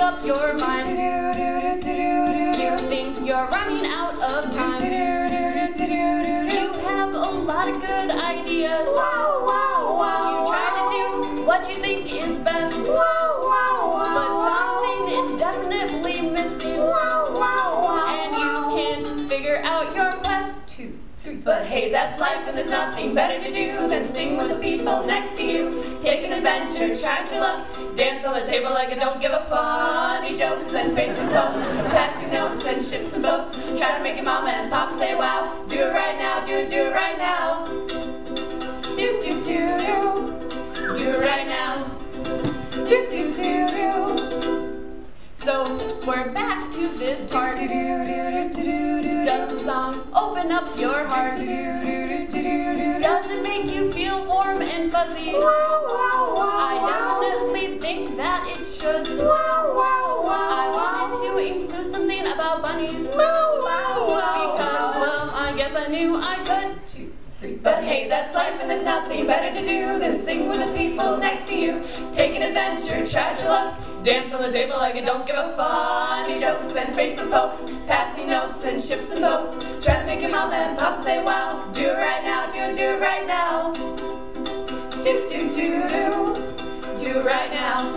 up your mind. You think you're running out of time. You have a lot of good ideas. You try to do what you think is best. But something is definitely missing. And you can't figure out your quest. 2, 3. But hey, that's life, and there's nothing better to do than sing with the people next to you. Take an adventure, try your luck, dance on the table like I don't give a funny jokes and facing folks, passing notes and ships and boats. Try to make your mama and pop say wow. Do it right now, do it right now. Do do do do. Do it right now. Do do do do. So we're back to this part. Does the song open up your heart? Does it make you feel warm and fuzzy? I definitely think that it should. I wanted to include something about bunnies because, well, I guess I knew I could. 2, 3. But hey, that's life, and there's nothing better to do than sing with the people next to you. Take an adventure, try your luck, dance on the table like I don't give a funny jokes and face with folks, passing notes and ships and boats. Try to make your mama and pop say wow. Do it right now, do it right now. Do do do do. Do it right now.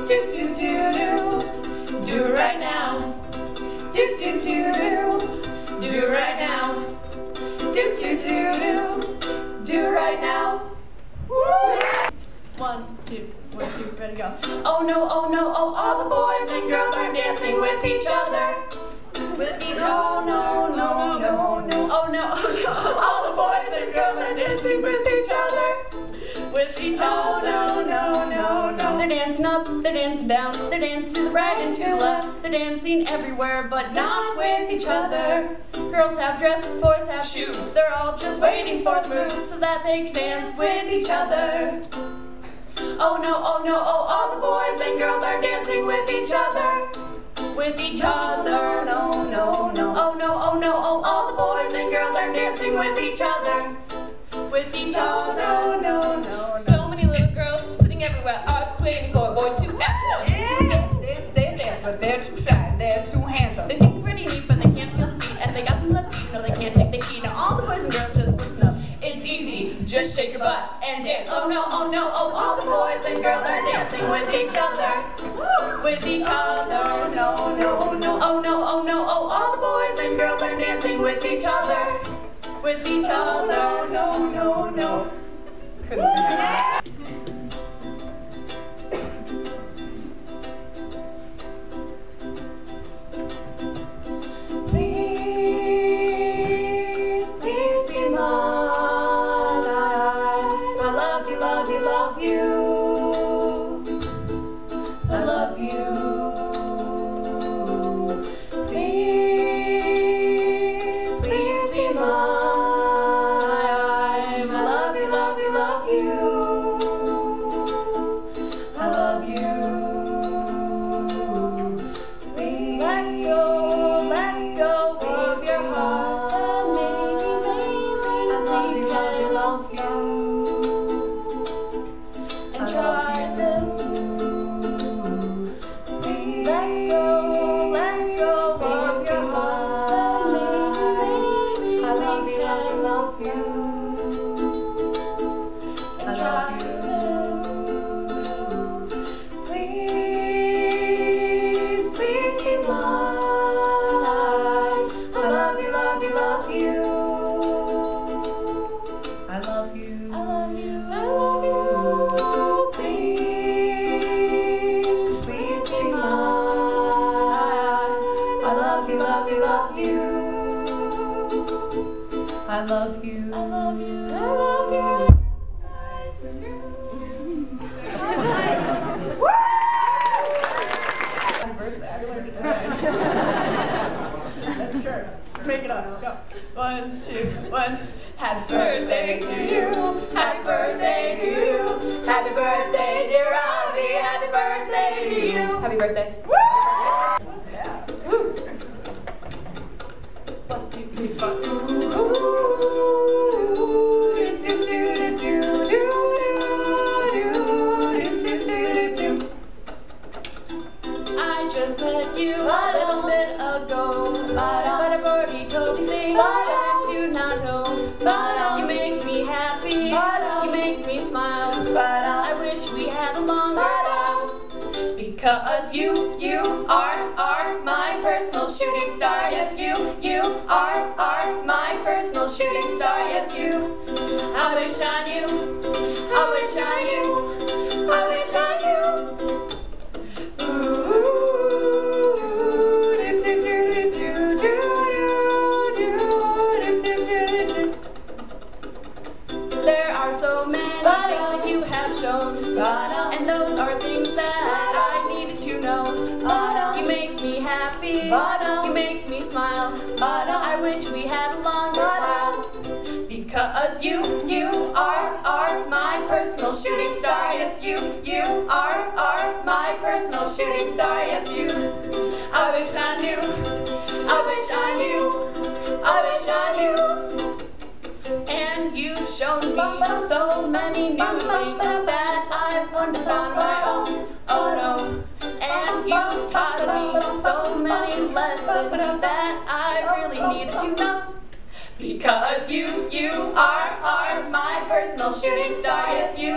Do do do do. Do it right now. Do do do do. Do it right now. Do do do do. Do it right now. 1, 2, 1, 2, ready, go. Oh no, all the boys and girls are dancing with each other. With each other. No, no, no, no. Oh no, all the boys and girls are dancing with each other. With each other. No, no, no, no. They're dancing up, they're dancing down, they're dancing to the right and to the left. They're dancing everywhere, but not with each other. Girls have dresses, boys have shoes. They're all just waiting for the moves so that they can dance with each other. Oh no, all the boys and girls are dancing with each other. With each other. No, no, no. Oh no, all the boys and girls are dancing with each other. With each other. No, no, no. So many little girls sitting everywhere are just waiting for a boy to ask them to dance. But they're too shy, they're too handsome. They think they're pretty neat, but they can't feel the beat. And they got them left feet, no, they can't take their feet. Now all the boys and girls just listen up. It's easy, just shake your butt and dance. Oh no, all the boys and girls are dancing with each other. With each other. No, no, no. Oh no, all the boys and girls are dancing with each other. With each other. No, no, no. Couldn't sing that. Please, please be mine. I love you, love you, love you. I love you. Please, please be mine. I love you, love you, love you. I love you. Please let go of your heart. I love you, love you, love you. And try this. Please let go of your heart. I love you, love you, love you. And try this. Please, please be mine. I love you, love you, love you. I love you. I love you. I love you. Please, please be mine. I love you, love you, love you. I love you. I love you. I love you. Sure. Let's make it up. Go. 1, 2, 1. Happy birthday to you. Happy birthday to you. Happy birthday, dear Robbie. Happy birthday to you. Happy birthday. Woo! Yeah. Woo! 1, 2, 3, 4. Because you are my personal shooting star. Yes, you are my personal shooting star. Yes, you. I wish I knew. I wish I knew. I wish I knew. There are so many things that you have shown, and those are things that I needed to know. You make me happy, you make me smile. I wish we had a longer while. Because you are my personal shooting star. Yes, you are my personal shooting star. Yes, you. I wish I knew. I wish I knew. I wish I knew. And you've shown me so many new things that I've wondered on my own. Oh no. And you've taught me so many lessons that I really needed to know. Because you are my personal shooting star. Yes, you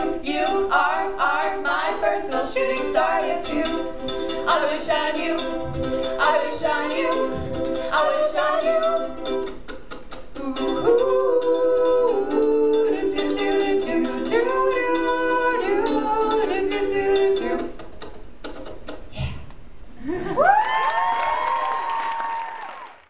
are my personal shooting star. Yes, you. I wish I knew. I wish I knew. I wish I knew.